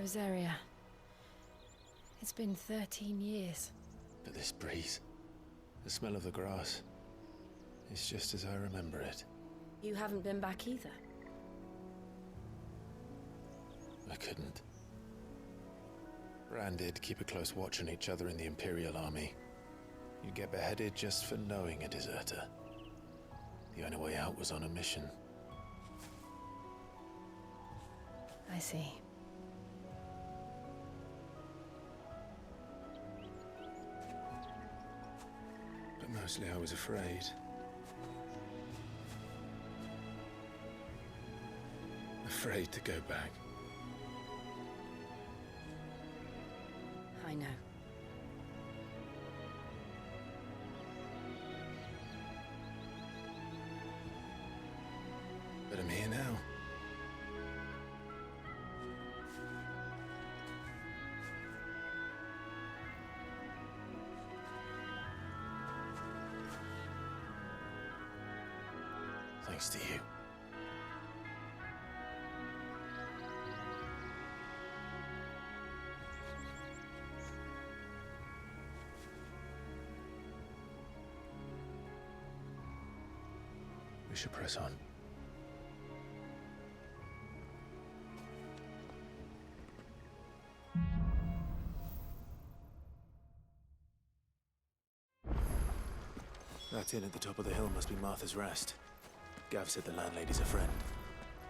Rosaria. It's been 13 years. But this breeze, the smell of the grass, it's just as I remember it. You haven't been back either. I couldn't. Branded, keep a close watch on each other in the Imperial Army. You'd get beheaded just for knowing a deserter. The only way out was on a mission. I see. But mostly I was afraid. Afraid to go back. I know. But I'm here now. Thanks to you. We should press on. That inn at the top of the hill must be Martha's Rest. Gav said the landlady's a friend.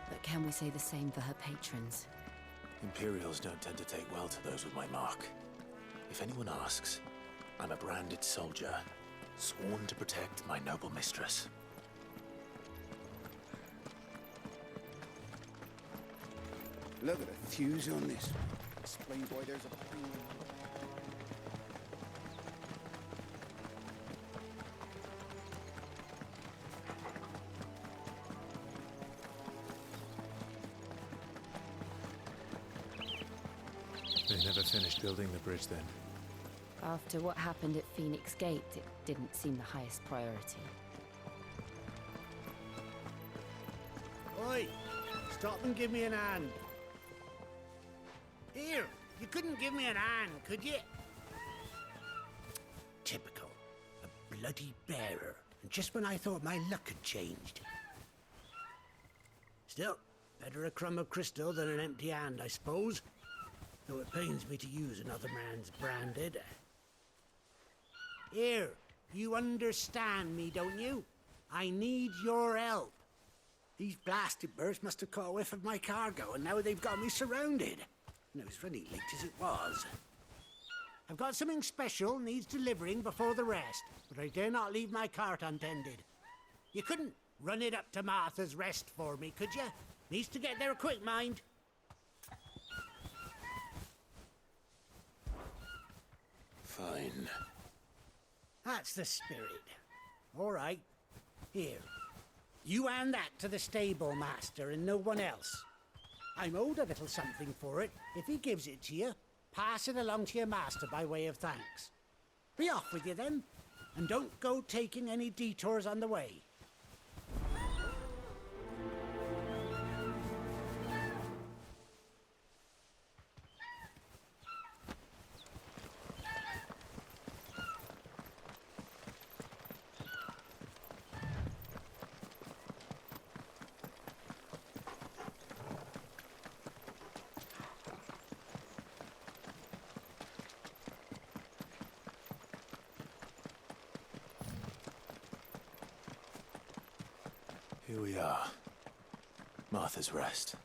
But can we say the same for her patrons? Imperials don't tend to take well to those with my mark. If anyone asks, I'm a branded soldier, sworn to protect my noble mistress. Look at the fuse on this. Explain why there's a penguin. They never finished building the bridge then. After what happened at Phoenix Gate, it didn't seem the highest priority. Oi! Stop and give me an hand. Here, you couldn't give me an hand, could you? Typical. A bloody bearer. And just when I thought my luck had changed. Still, better a crumb of crystal than an empty hand, I suppose. Though it pains me to use another man's branded. Here, you understand me, don't you? I need your help. These blasted birds must have caught a whiff of my cargo, and now they've got me surrounded. And it was running late as it was. I've got something special needs delivering before the rest, but I dare not leave my cart untended. You couldn't run it up to Martha's Rest for me, could you? Needs to get there quick, mind. Fine. That's the spirit. All right. Here. You hand that to the stable master and no one else. I'm owed a little something for it. If he gives it to you, pass it along to your master by way of thanks. Be off with you then, and don't go taking any detours on the way. Here we are. Martha's Rest.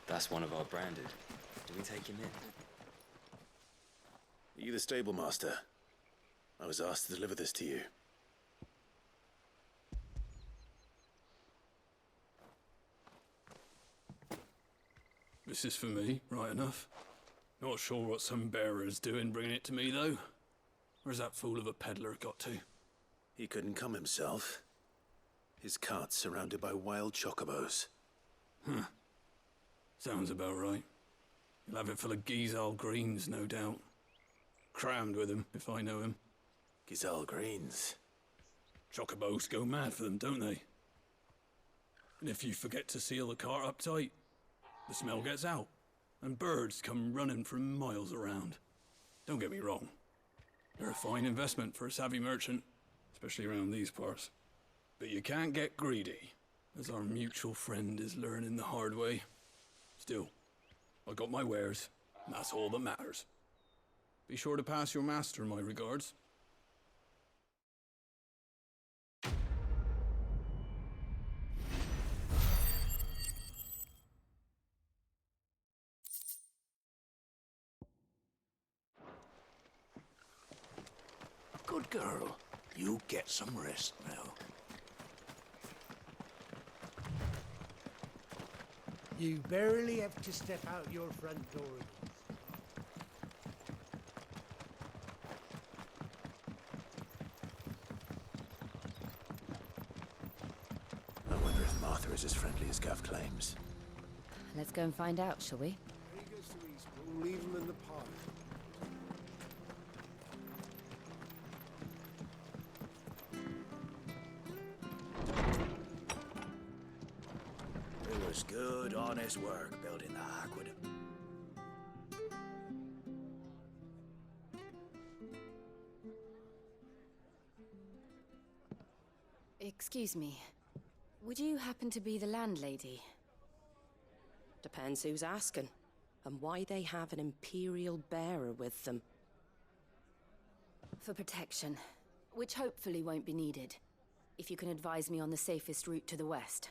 That's one of our branded. Do we take him in? Are you the stable master? I was asked to deliver this to you. This is for me, right enough. Not sure what some bearer's doing bringing it to me, though. Where's that fool of a peddler got to? He couldn't come himself. His cart's surrounded by wild chocobos. Huh. Sounds about right. He'll have it full of Gizal greens, no doubt. Crammed with them, if I know him. Gizal greens. Chocobos go mad for them, don't they? And if you forget to seal the cart up tight, the smell gets out, and birds come running from miles around. Don't get me wrong. They're a fine investment for a savvy merchant, especially around these parts. But you can't get greedy, as our mutual friend is learning the hard way. Still, I got my wares, and that's all that matters. Be sure to pass your master my regards. Good girl. You get some rest now. You barely have to step out your front door. I wonder if Martha is as friendly as Gav claims. Let's go and find out, shall we? There he goes to East. We'll leave him in the park. It was good, honest work building the aqueduct. Excuse me. Would you happen to be the landlady? Depends who's asking, and why they have an Imperial bearer with them. For protection, which hopefully won't be needed. If you can advise me on the safest route to the west.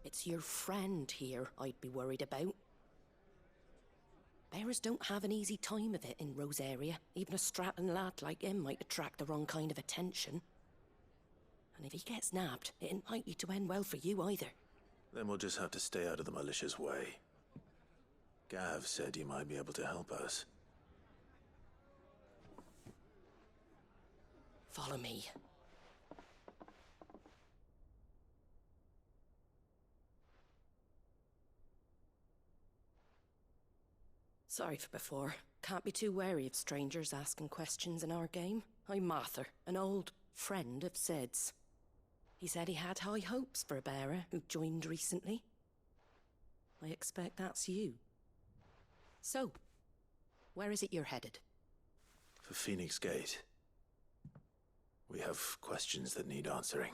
It's your friend here I'd be worried about. Bearers don't have an easy time of it in Rose area. Even a Stratton lad like him might attract the wrong kind of attention. And if he gets nabbed, it ain't likely to end well for you either. Then we'll just have to stay out of the malicious way. Gav said you might be able to help us. Follow me. Sorry for before. Can't be too wary of strangers asking questions in our game. I'm Martha, an old friend of Sid's. He said he had high hopes for a bearer who joined recently. I expect that's you. So, where is it you're headed? For Phoenix Gate. We have questions that need answering.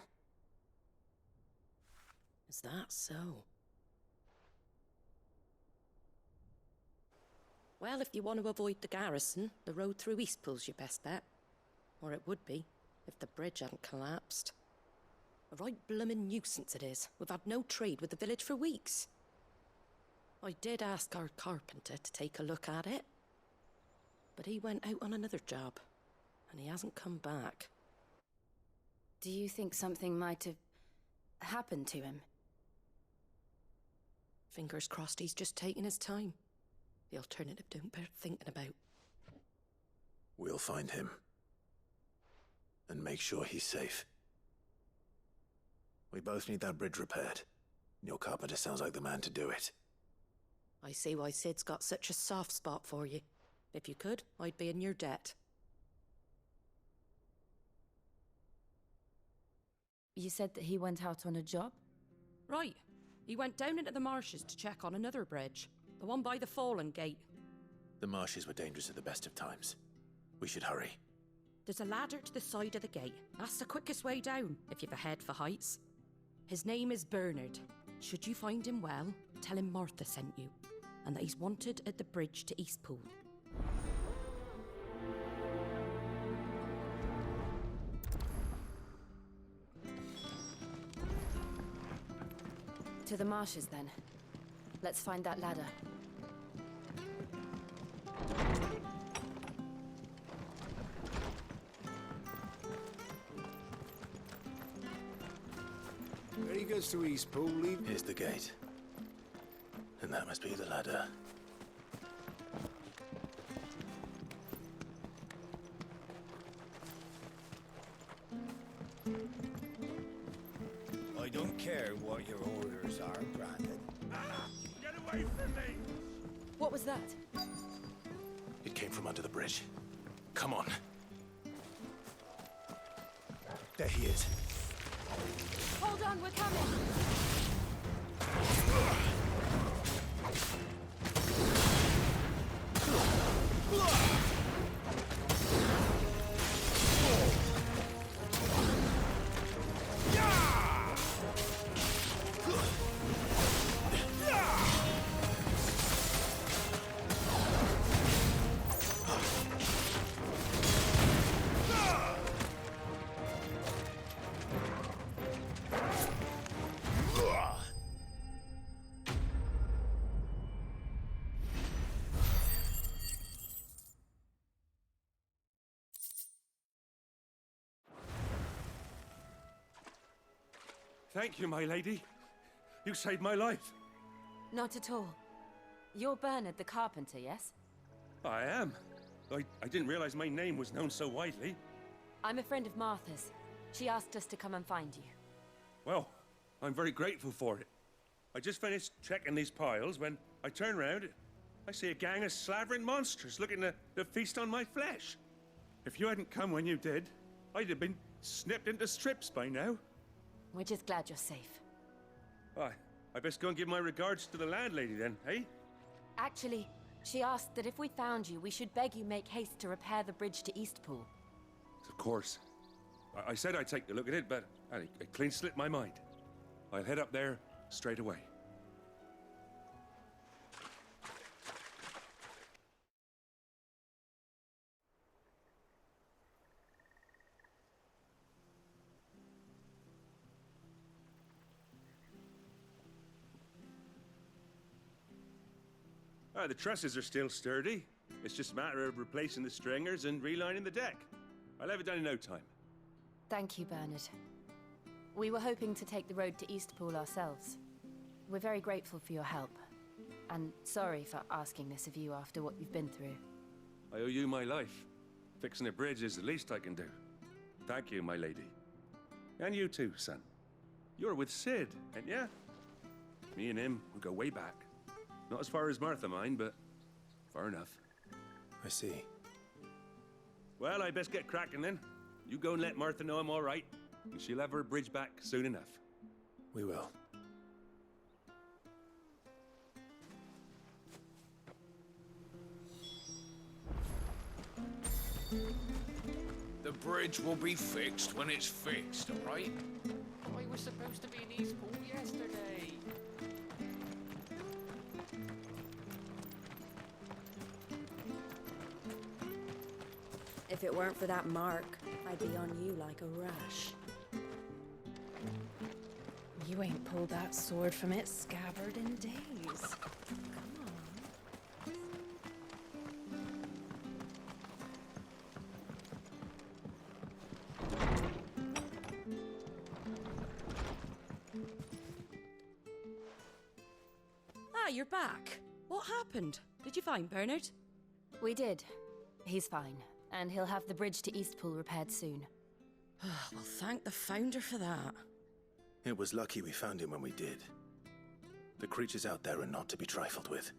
Is that so? Well, if you want to avoid the garrison, the road through Eastpool's your best bet. Or it would be, if the bridge hadn't collapsed. A right bloomin' nuisance it is. We've had no trade with the village for weeks. I did ask our carpenter to take a look at it. But he went out on another job, and he hasn't come back. Do you think something might have happened to him? Fingers crossed he's just taking his time. The alternative don't bear thinking about. We'll find him. And make sure he's safe. We both need that bridge repaired. Your carpenter sounds like the man to do it. I see why Sid's got such a soft spot for you. If you could, I'd be in your debt. You said that he went out on a job? Right. He went down into the marshes to check on another bridge. The one by the Fallen Gate. The marshes were dangerous at the best of times. We should hurry. There's a ladder to the side of the gate. That's the quickest way down, if you've a head for heights. His name is Bernard. Should you find him well, tell him Martha sent you, and that he's wanted at the bridge to Eastpool. To the marshes, then. Let's find that ladder. There he goes to Eastpool. Leave. Here's the gate. And that must be the ladder. I don't care what your orders are, Brandon. Get away from me! What was that? It came from under the bridge. Come on. There he is. Hold on, we're coming! Thank you, my lady. You saved my life. Not at all. You're Bernard the carpenter, yes? I am. I didn't realize my name was known so widely. I'm a friend of Martha's. She asked us to come and find you. Well, I'm very grateful for it. I just finished checking these piles when I turn around. I see a gang of slavering monsters looking to feast on my flesh. If you hadn't come when you did, I'd have been snipped into strips by now. We're just glad you're safe. I best go and give my regards to the landlady then, eh? Actually, she asked that if we found you, we should beg you make haste to repair the bridge to Eastpool. Of course. I said I'd take a look at it, but it clean slipped my mind. I'll head up there straight away. The trusses are still sturdy. It's just a matter of replacing the stringers and relining the deck. I'll have it done in no time. Thank you, Bernard. We were hoping to take the road to Eastpool ourselves. We're very grateful for your help. And sorry for asking this of you after what you've been through. I owe you my life. Fixing a bridge is the least I can do. Thank you, my lady. And you too, son. You're with Sid, ain't ya? Me and him, we go way back. Not as far as Martha, mind, but far enough. I see. Well, I best get cracking then. You go and let Martha know I'm all right, and she'll have her bridge back soon enough. We will. The bridge will be fixed when it's fixed, all right? I was supposed to be in Eastpool yesterday. If it weren't for that mark, I'd be on you like a rash. You ain't pulled that sword from its scabbard in days. Come on. Ah, you're back. What happened? Did you find Bernard? We did. He's fine. And he'll have the bridge to Eastpool repaired soon. Well, thank the Founder for that. It was lucky we found him when we did. The creatures out there are not to be trifled with.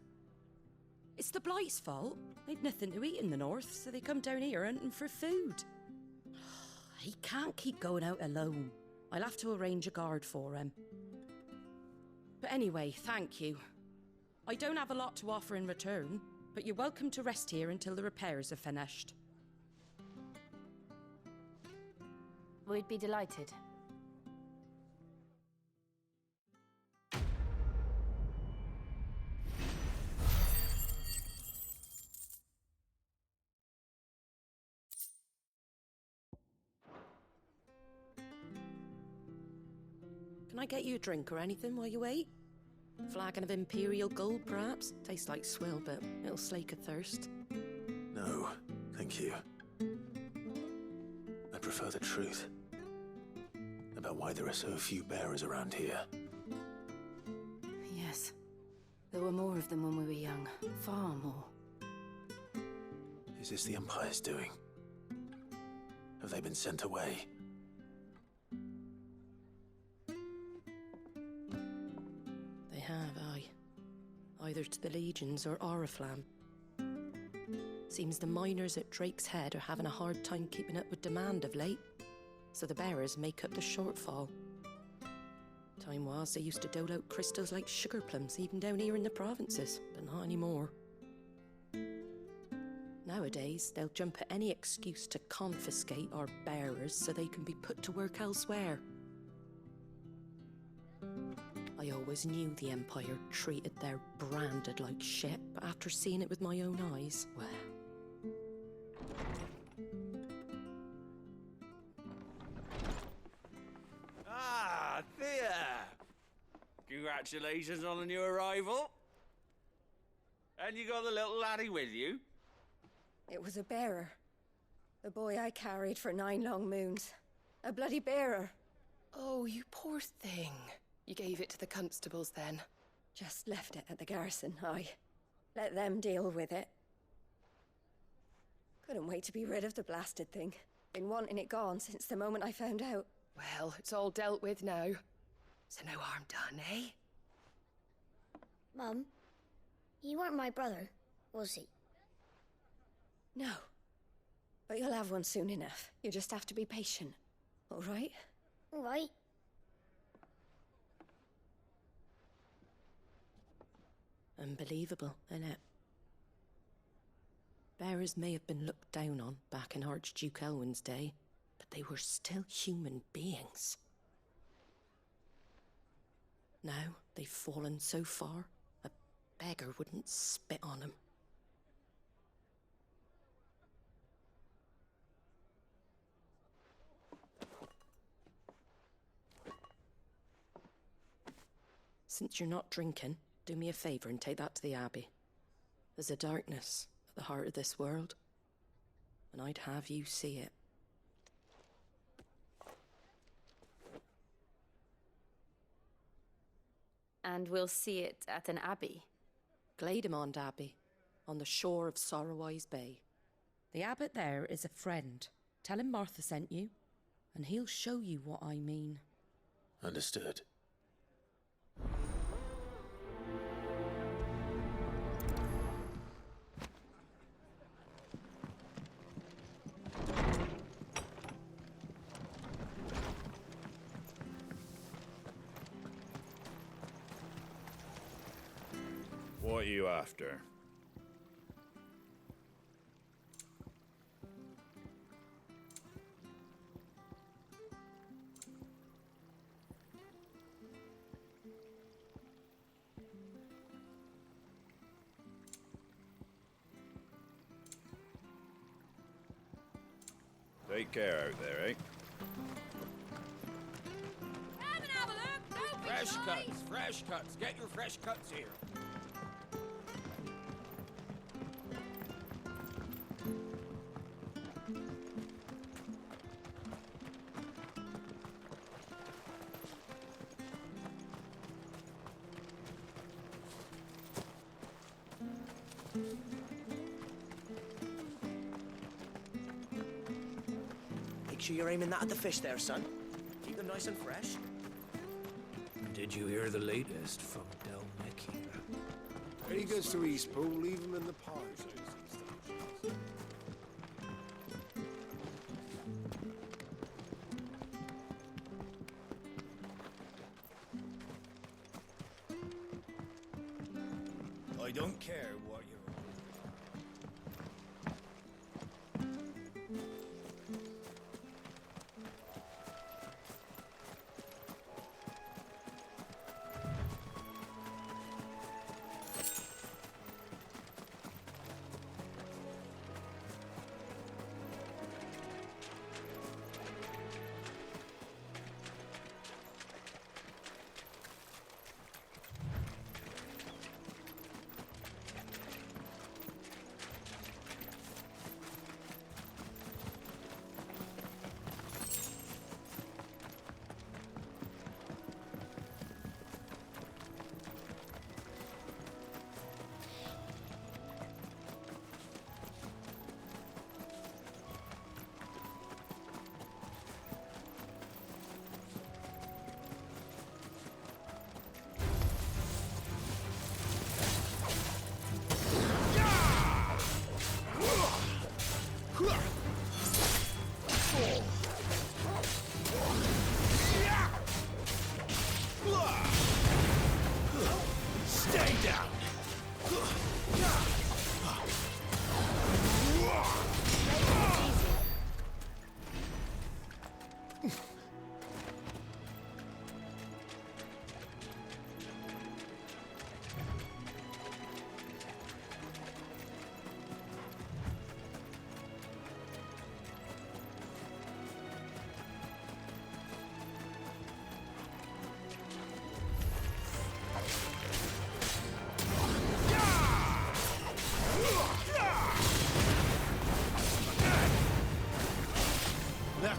It's the Blight's fault. They've nothing to eat in the north, so they come down here hunting for food. He can't keep going out alone. I'll have to arrange a guard for him. But anyway, thank you. I don't have a lot to offer in return, but you're welcome to rest here until the repairs are finished. We'd be delighted. Can I get you a drink or anything while you wait? Flagon of Imperial Gold, perhaps? Tastes like swill, but it'll slake a thirst. No, thank you. I prefer the truth. About why there are so few bearers around here. Yes. There were more of them when we were young. Far more. Is this the Empire's doing? Have they been sent away? They have, aye. Either to the Legions or Oriflamme. Seems the miners at Drake's Head are having a hard time keeping up with demand of late. so the bearers make up the shortfall. Time was, they used to dole out crystals like sugar plums, even down here in the provinces, but not anymore. Nowadays, they'll jump at any excuse to confiscate our bearers so they can be put to work elsewhere. I always knew the Empire treated their branded like shit, but after seeing it with my own eyes, well... Ah, Thea! Congratulations on the new arrival. And you got the little laddie with you? It was a bearer. The boy I carried for 9 long moons. A bloody bearer. Oh, you poor thing. You gave it to the constables then? Just left it at the garrison, I let them deal with it. Couldn't wait to be rid of the blasted thing. Been wanting it gone since the moment I found out. Well, it's all dealt with now. So no harm done, eh? Mum, you weren't my brother, was he? No. But you'll have one soon enough. You just have to be patient. All right? All right. Unbelievable, innit? Bearers may have been looked down on back in Archduke Elwin's day, but they were still human beings. Now they've fallen so far, a beggar wouldn't spit on them. Since you're not drinking, do me a favour and take that to the Abbey. There's a darkness at the heart of this world, and I'd have you see it. And we'll see it at an abbey? Glademond Abbey, on the shore of Sorrowwise Bay. The abbot there is a friend. Tell him Martha sent you, and he'll show you what I mean. Understood. What are you after? Take care out there, eh? Come and have a look! Don't be Fresh shy. cuts, fresh cuts. Get your fresh cuts here. Make sure you're aiming that at the fish there, son. Keep them nice and fresh. Did you hear the latest from Del Nicky? When he goes to Eastpool, leave him in the pod. I don't care what you're...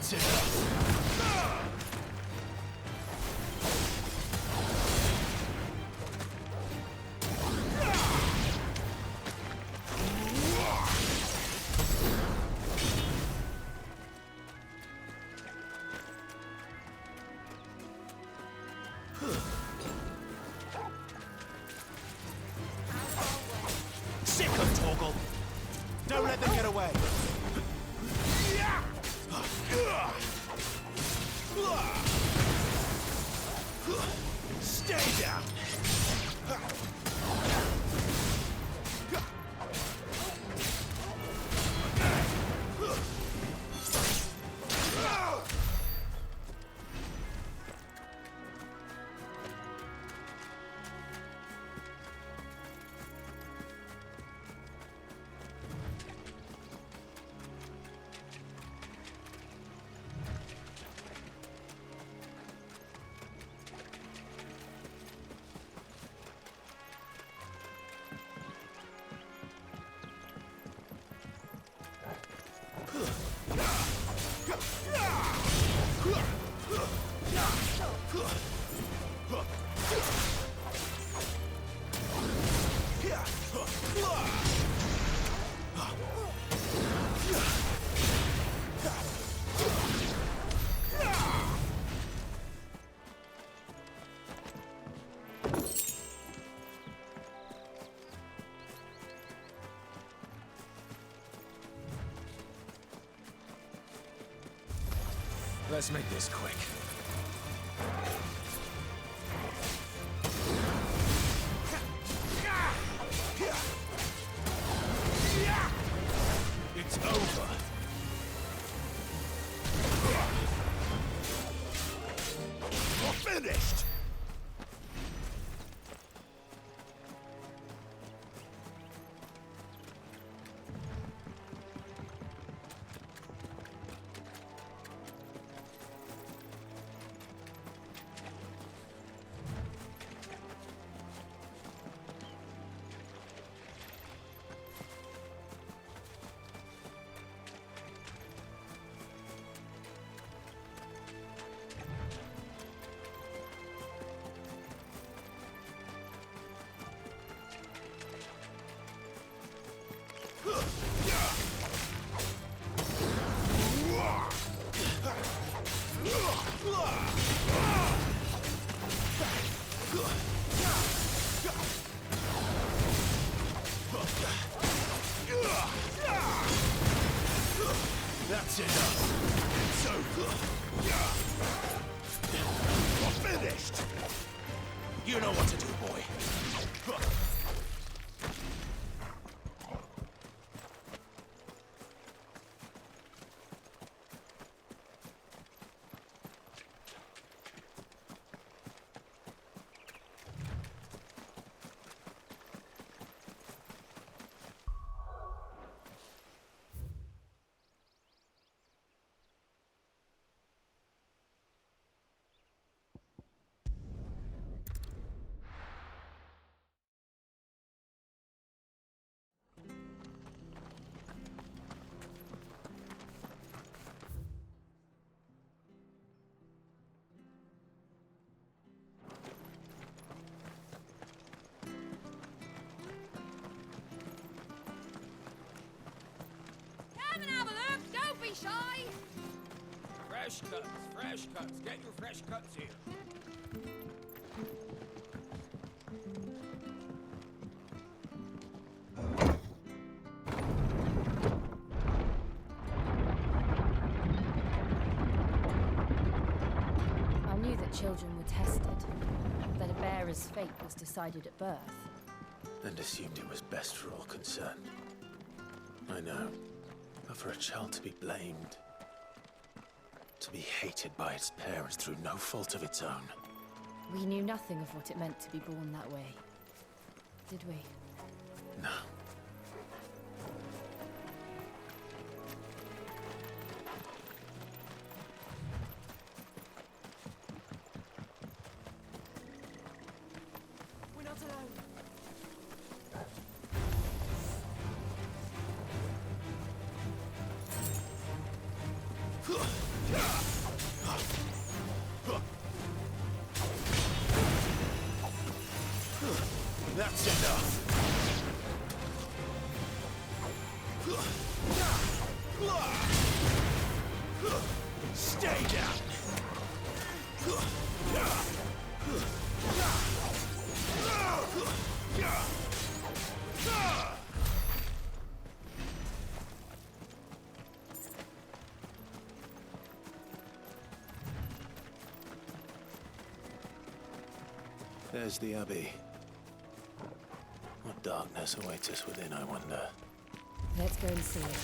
That's enough! Sick of Torgal! Don't let them get away! Stay down! Let's make this quick. It's over. We're finished. That's enough. It's over. We're finished. You know what to do, boy. Come and have a look, don't be shy! Fresh cuts, fresh cuts. Get your fresh cuts here. I knew that children were tested, that a bearer's fate was decided at birth. And assumed it was best for all concerned. I know. But for a child to be blamed, to be hated by its parents through no fault of its own. We knew nothing of what it meant to be born that way, did we? No. We're not alone. That's enough! Stay down! There's the Abbey. What darkness awaits us within, I wonder? Let's go and see it.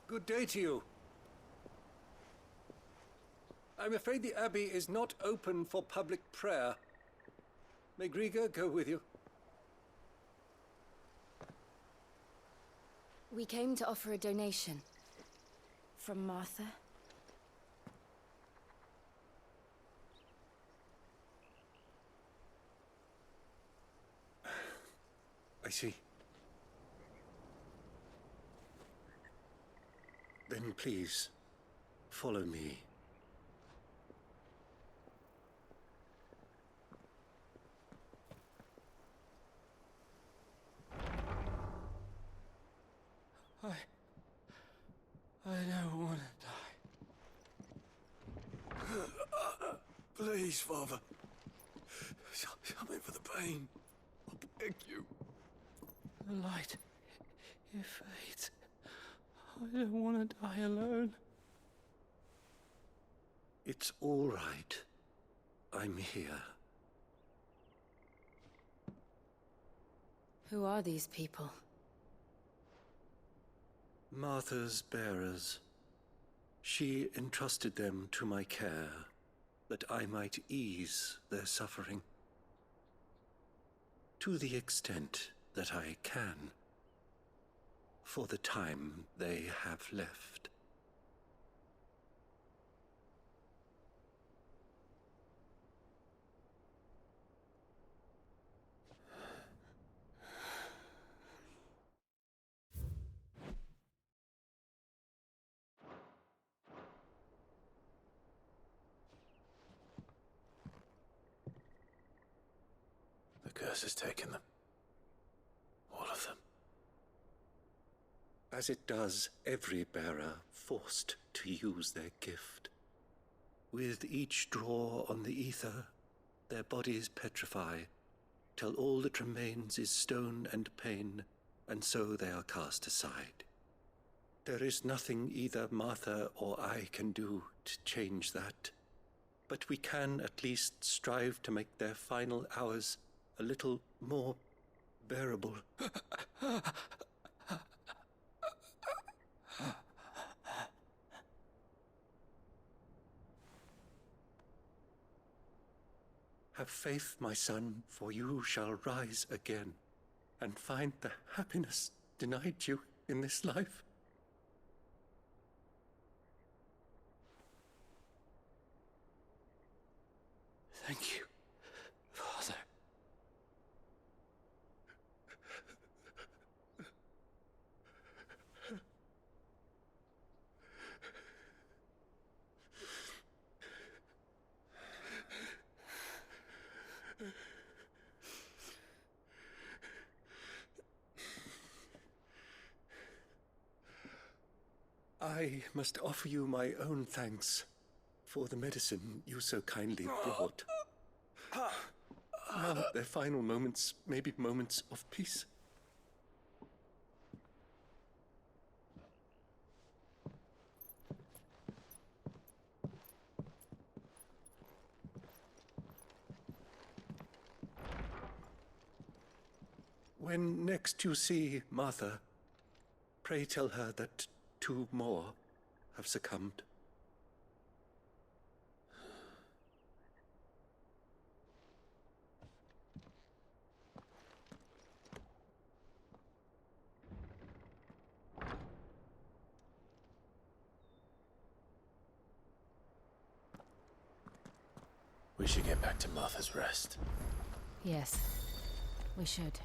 Good day to you. I'm afraid the Abbey is not open for public prayer. May Griga go with you? We came to offer a donation. From Martha. I see. Then please, follow me. I don't want to die. Please, Father. Something for the pain. I beg you. The light, it fades. I don't want to die alone. It's all right. I'm here. Who are these people? Martha's bearers. She entrusted them to my care, that I might ease their suffering. To the extent that I can, for the time they have left. The curse has taken them. All of them. As it does every bearer forced to use their gift. With each draw on the ether, their bodies petrify, till all that remains is stone and pain, and so they are cast aside. There is nothing either Martha or I can do to change that, but we can at least strive to make their final hours a little more bearable. Have faith, my son, for you shall rise again and find the happiness denied you in this life. Thank you, Father. I must offer you my own thanks for the medicine you so kindly brought. Now their final moments may be moments of peace. When next you see Martha, pray tell her that 2 more have succumbed. We should get back to Martha's Rest. Yes, we should.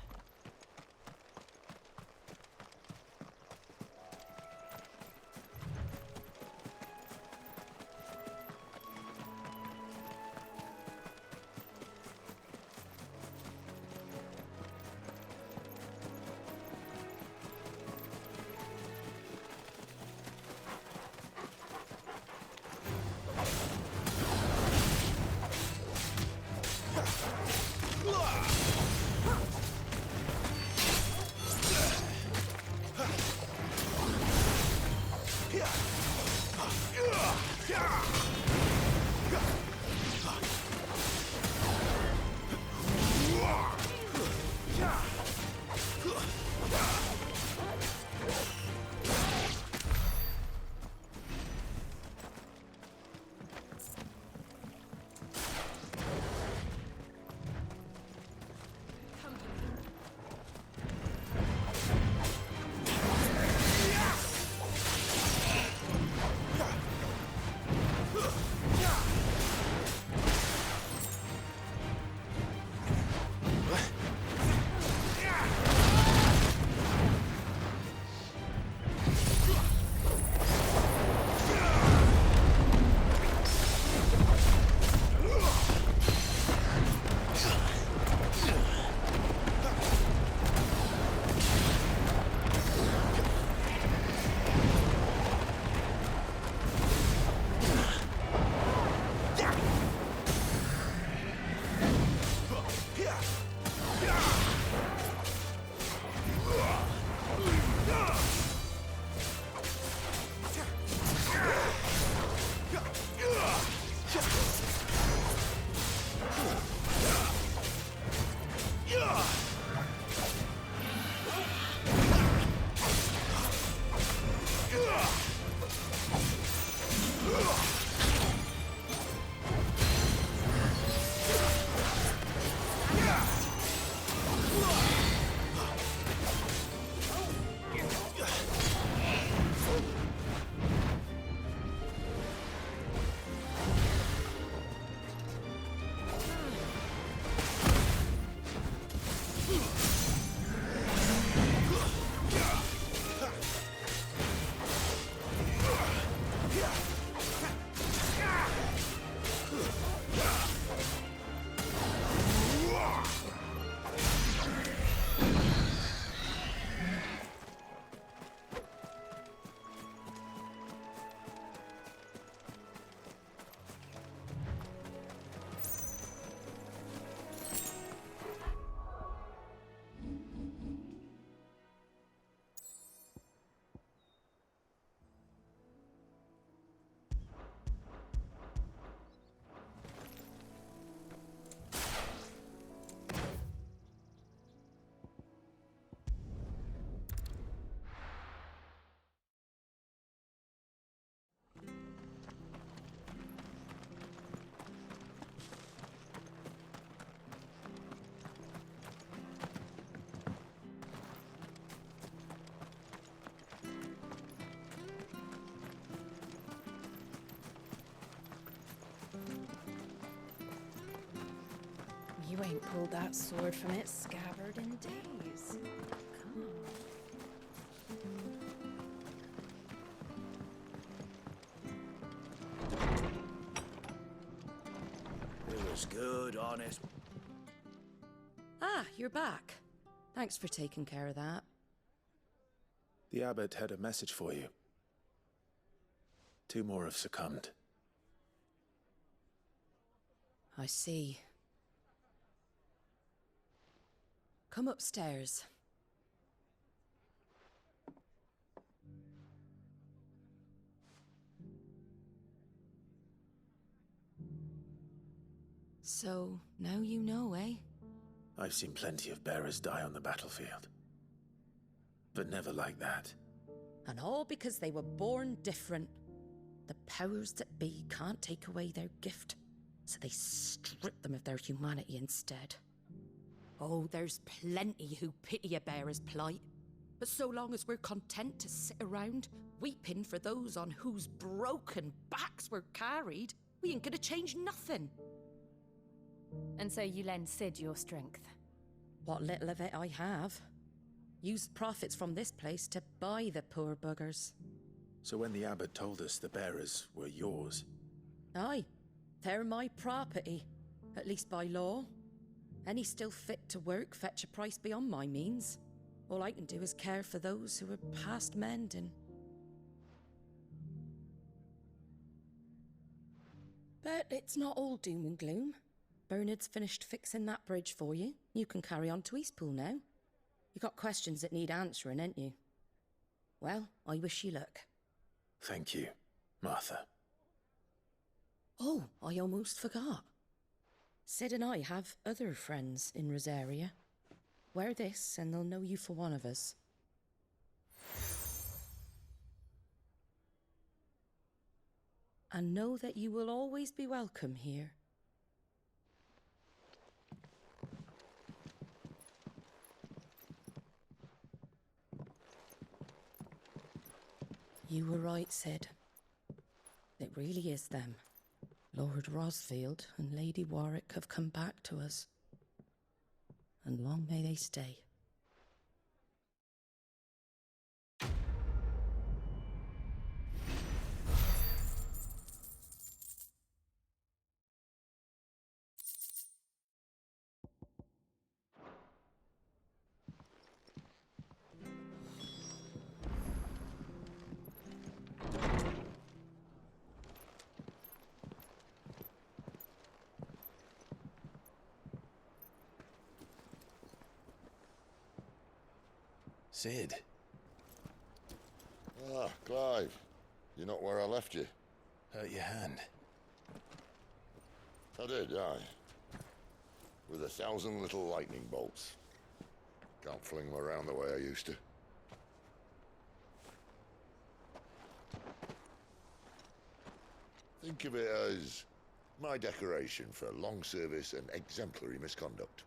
You ain't pulled that sword from its scabbard in days. Come It was good, honest. Ah, you're back. Thanks for taking care of that. The abbot had a message for you. 2 more have succumbed. I see. Come upstairs. So, now you know, eh? I've seen plenty of bearers die on the battlefield. But never like that. And all because they were born different. The powers that be can't take away their gift, so they strip them of their humanity instead. Oh, there's plenty who pity a bearer's plight. But so long as we're content to sit around, weeping for those on whose broken backs we're carried, we ain't gonna change nothing. And so you lend Sid your strength? What little of it I have. Use profits from this place to buy the poor buggers. So when the abbot told us the bearers were yours... Aye, they're my property, at least by law. Any still fit to work fetch a price beyond my means. All I can do is care for those who are past mending. But it's not all doom and gloom. Bernard's finished fixing that bridge for you. You can carry on to Eastpool now. You got questions that need answering, ain't you? Well, I wish you luck. Thank you, Martha. Oh, I almost forgot. Sid and I have other friends in Rosaria. Wear this and they'll know you for one of us. And know that you will always be welcome here. You were right, Sid. It really is them. Lord Rosfield and Lady Warwick have come back to us. And long may they stay. Sid. Ah, Clive. You're not where I left you. Hurt your hand. I did, aye. With 1,000 little lightning bolts. Can't fling them around the way I used to. Think of it as my decoration for long service and exemplary misconduct.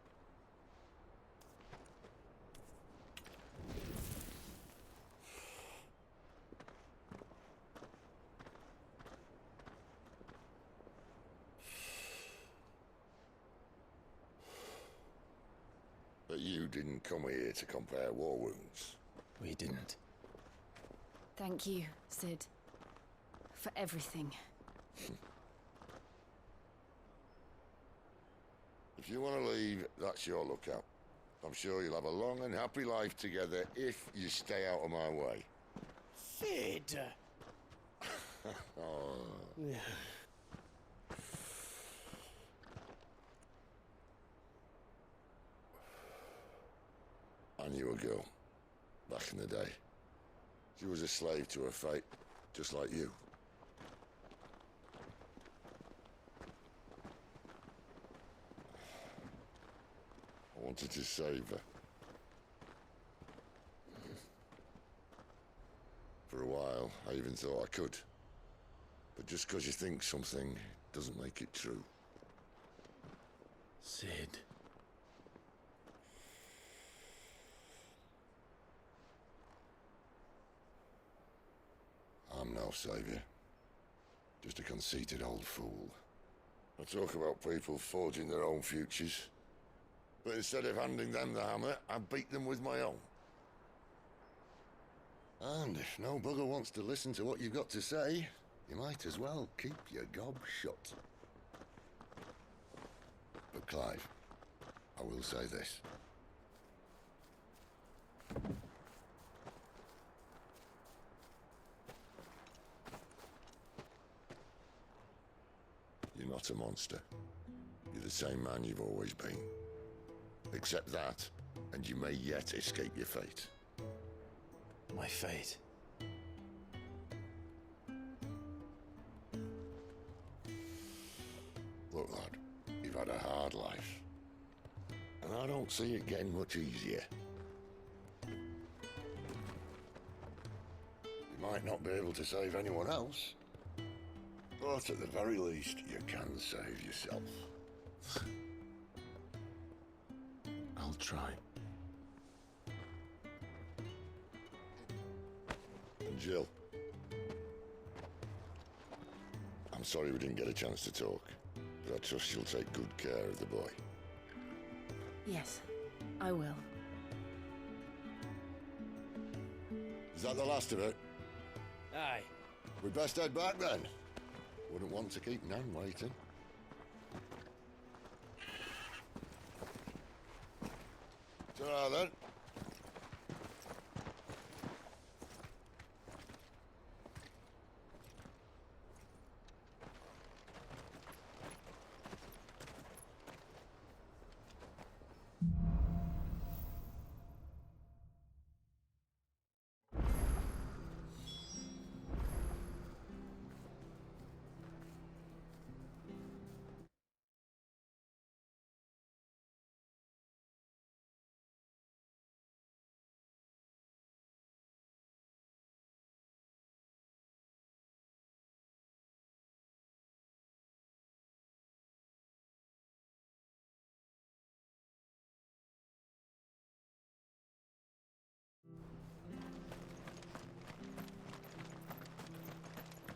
But you didn't come here to compare war wounds. We didn't. Thank you, Sid. For everything. If you want to leave, that's your lookout. I'm sure you'll have a long and happy life together if you stay out of my way. Sid! Oh. I knew a girl, back in the day. She was a slave to her fate, just like you. I wanted to save her. For a while, I even thought I could. But just because you think something doesn't make it true. Sid. I'm no savior. Just a conceited old fool. I talk about people forging their own futures. But instead of handing them the hammer, I beat them with my own. And if no bugger wants to listen to what you've got to say, you might as well keep your gob shut. But Clive, I will say this. You're not a monster. You're the same man you've always been. Accept that, and you may yet escape your fate. My fate? Look, lad, you've had a hard life. and I don't see it getting much easier. You might not be able to save anyone else, but at the very least, you can save yourself. I'll try. And Jill, I'm sorry we didn't get a chance to talk, but I trust you'll take good care of the boy. Yes, I will. Is that the last of it? Aye. We'd best head back then. Wouldn't want to keep Nan waiting. Ta-ra then.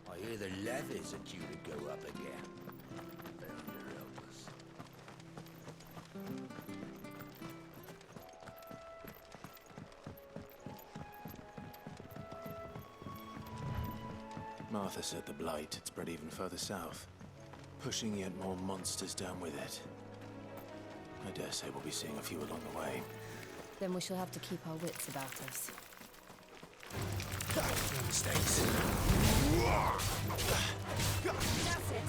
I hear the levies are due to go up again. Thunder help us. Martha said the blight had spread even further south, pushing yet more monsters down with it. I dare say we'll be seeing a few along the way. Then we shall have to keep our wits about us. Mistakes. That's it.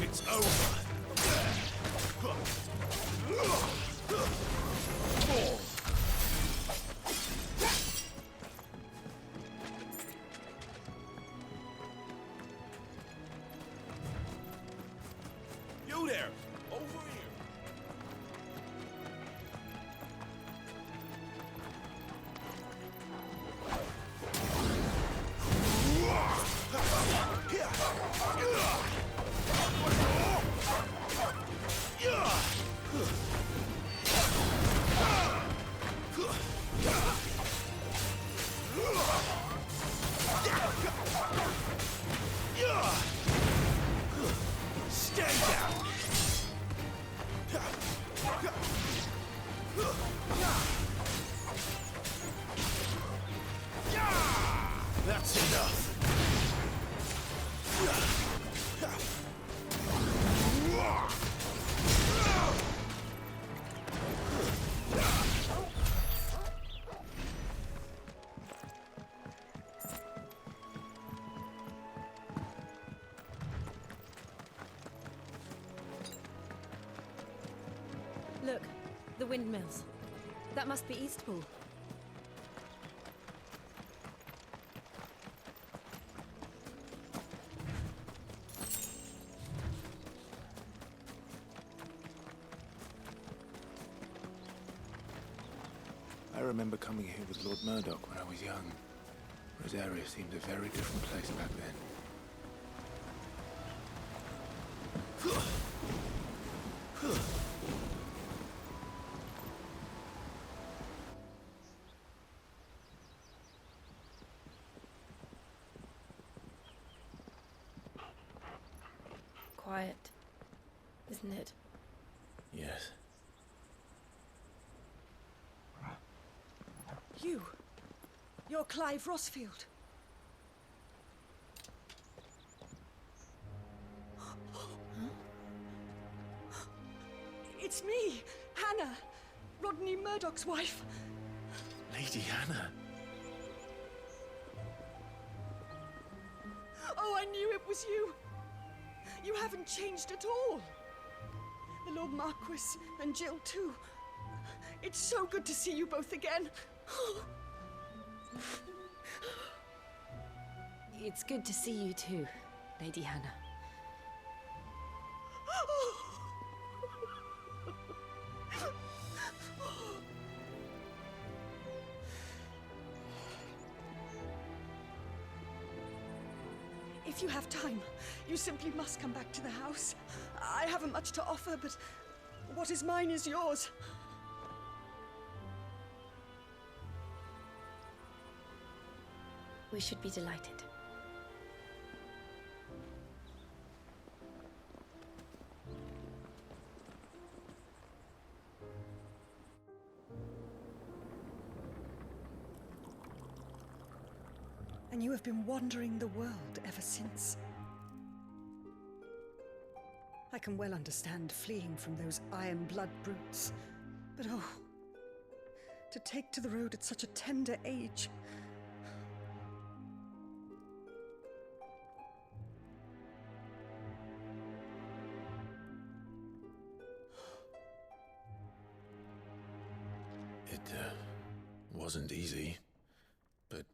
It's over. You there! Over here! Stay down! That's enough! Look, the windmills. That must be Eastpool. I remember coming here with Lord Murdoch when I was young. Rosaria seemed a very different place back then. quiet, isn't it? Yes. You're Clive Rossfield. It's me, Hannah, Rodney Murdoch's wife. Lady Hannah. Oh, I knew it was you. You haven't changed at all. The Lord Marquis and Jill too. It's so good to see you both again. It's good to see you too, Lady Hannah. If you have time, you simply must come back to the house. I haven't much to offer, but what is mine is yours. We should be delighted. And you have been wandering the world ever since. I can well understand fleeing from those iron blood brutes, but oh, to take to the road at such a tender age. It wasn't easy, but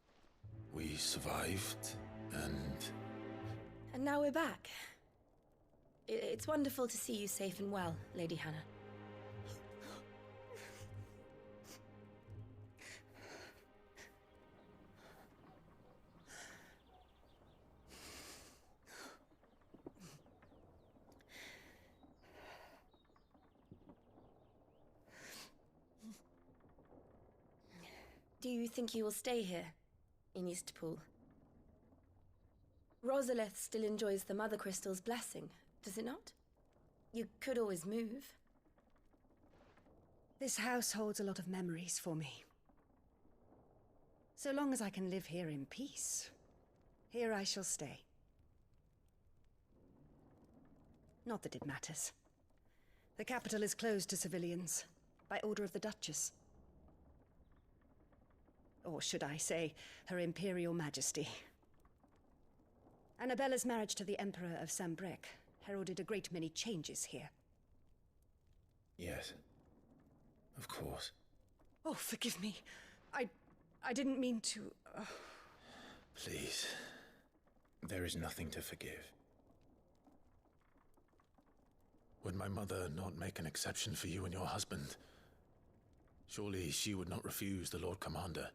we survived, and... And now we're back. It's wonderful to see you safe and well, Lady Hannah. Do you think you will stay here, in Eastpool? Rosalith still enjoys the Mother Crystal's blessing, does it not? You could always move. This house holds a lot of memories for me. So long as I can live here in peace, here I shall stay. Not that it matters. The capital is closed to civilians, by order of the Duchess. Or should I say, Her Imperial Majesty. Annabella's marriage to the Emperor of Sambrec heralded a great many changes here. Yes. Of course. Oh, forgive me. I didn't mean to... Please. There is nothing to forgive. Would my mother not make an exception for you and your husband? Surely she would not refuse the Lord Commander.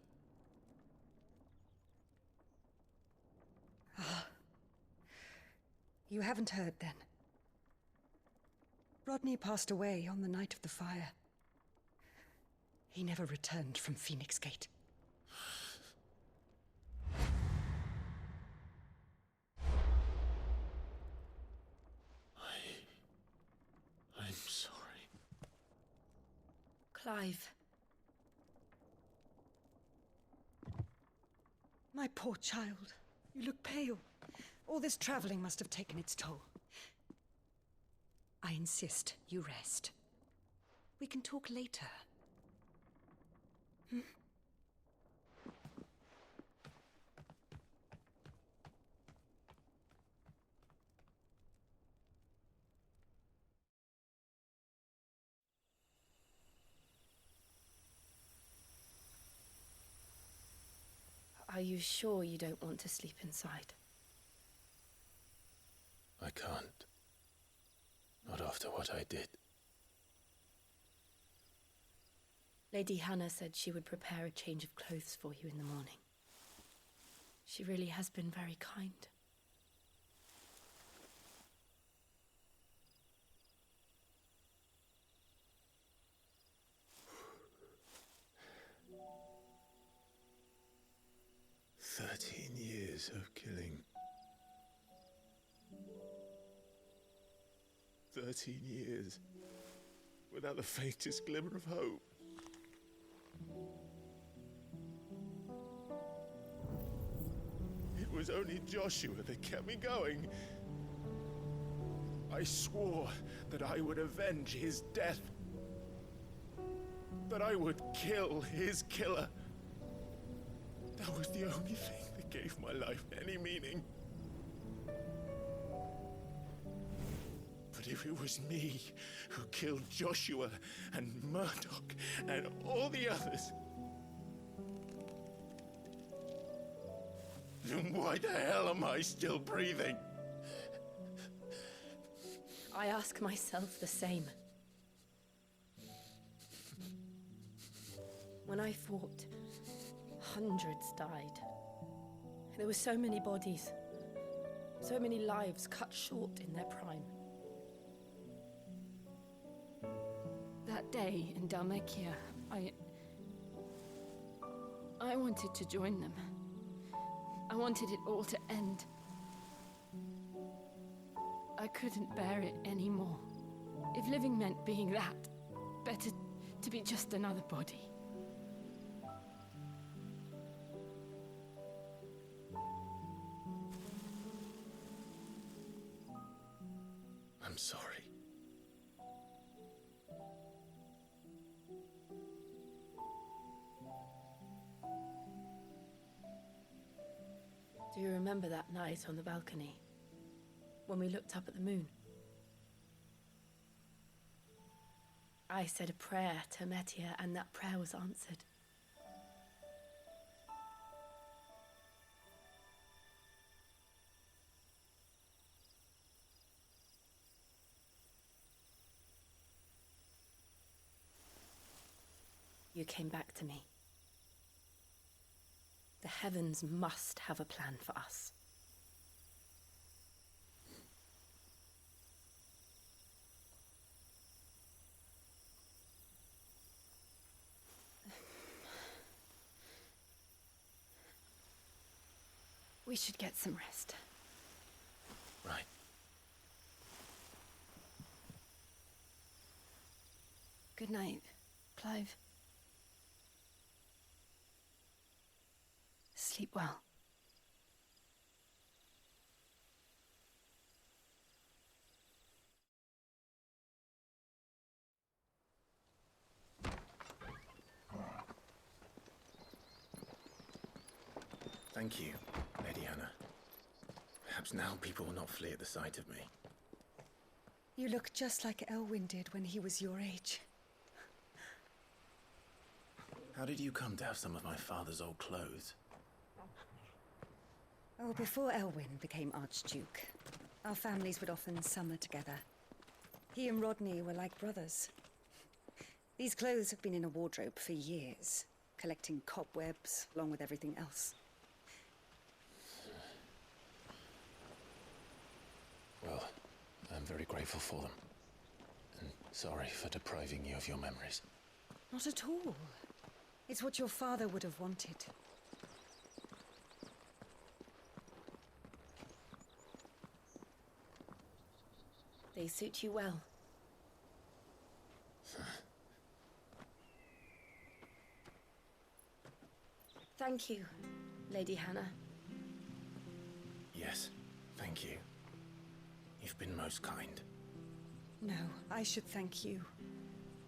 You haven't heard, then. Rodney passed away on the night of the fire. He never returned from Phoenix Gate. I'm sorry. Clive. My poor child. You look pale. All this traveling must have taken its toll. I insist you rest. We can talk later. Hmm? Are you sure you don't want to sleep inside? I can't. Not after what I did. Lady Hannah said she would prepare a change of clothes for you in the morning. She really has been very kind. "13 years of killing. 13 years, without the faintest glimmer of hope. It was only Joshua that kept me going. I swore that I would avenge his death. That I would kill his killer. That was the only thing that gave my life any meaning. But if it was me who killed Joshua and Murdoch and all the others, then why the hell am I still breathing? I ask myself the same. When I fought, hundreds died. There were so many bodies, so many lives cut short in their prime. That day in Dalmekia, I wanted to join them. I wanted it all to end. I couldn't bear it anymore. If living meant being that, better to be just another body. I'm sorry. Do you remember that night on the balcony, when we looked up at the moon? I said a prayer to Metia, and that prayer was answered. You came back to me. The heavens must have a plan for us. We should get some rest. Right. Good night, Clive. Sleep well. Thank you, Lady Hannah. Perhaps now people will not flee at the sight of me. You look just like Elwyn did when he was your age. How did you come to have some of my father's old clothes? Oh, before Elwyn became Archduke, our families would often summer together. He and Rodney were like brothers. These clothes have been in a wardrobe for years, collecting cobwebs along with everything else. Well, I'm very grateful for them. And sorry for depriving you of your memories. Not at all. It's what your father would have wanted. They suit you well. Thank you, Lady Hannah. Yes, thank you. You've been most kind. No, I should thank you.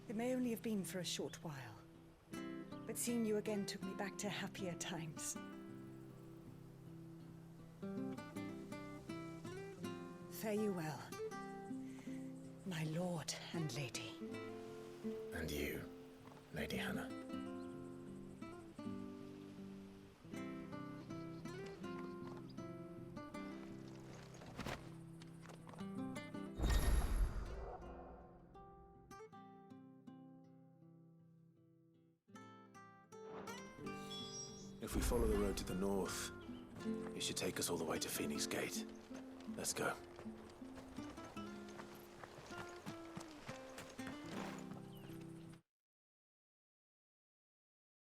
It may only have been for a short while, but seeing you again took me back to happier times. Fare you well, my lord and lady. And you, Lady Hannah. If we follow the road to the north, it should take us all the way to Phoenix Gate. Let's go.